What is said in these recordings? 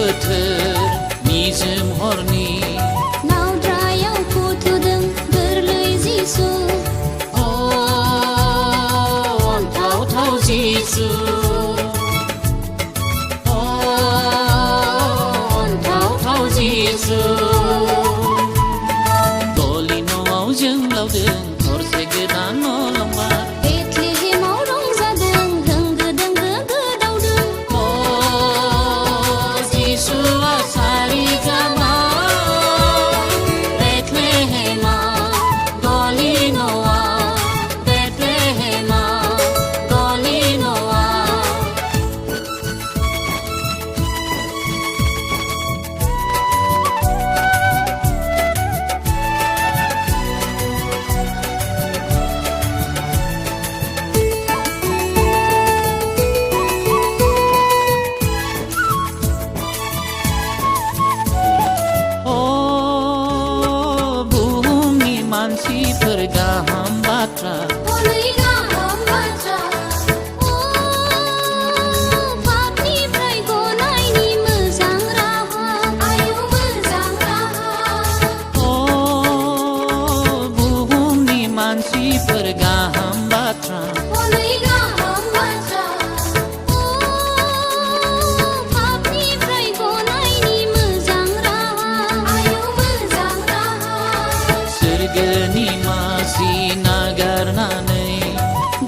बोथोर निजोम हरनि नावद्रायाव फुथुदों गोरलै जिसु अनथावथाव जिसु अनथावथाव जिसु गलि न'आव जोंब्लावदों हरसे गोदान न'लंबा बेथलेहेमाव रंजादों होंगो दोंगो गोदावदों जिसुआ सारि जाबाय बेथलेहेमाव गलि न'आव बेथलेहेमाव गलि न'आव बुहुमनि मानसिफोर गाहाम बाथ्रा हनै गाहाम बाथ्रा पापनिफ्राय गनायनि मोजां राहा आयौ मोजां राहा बुहुमनि मानसिफोर गाहाम बाथ्रा हनै गाहाम बाथ्रा पापनिफ्राय गनायनि मोजां राहा आयौ मोजां राहा सोरगोनि मासि नागारनानै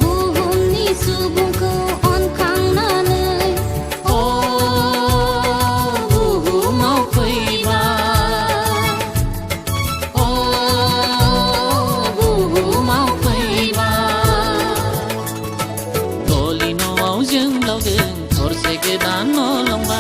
बुहुमनि सुबुंखौ अनखांनानै बुहुमाव फैबाय बुहुमाव फैबाय गलि न'आव जोंब्लावदों हरसे गोदान न'लंबा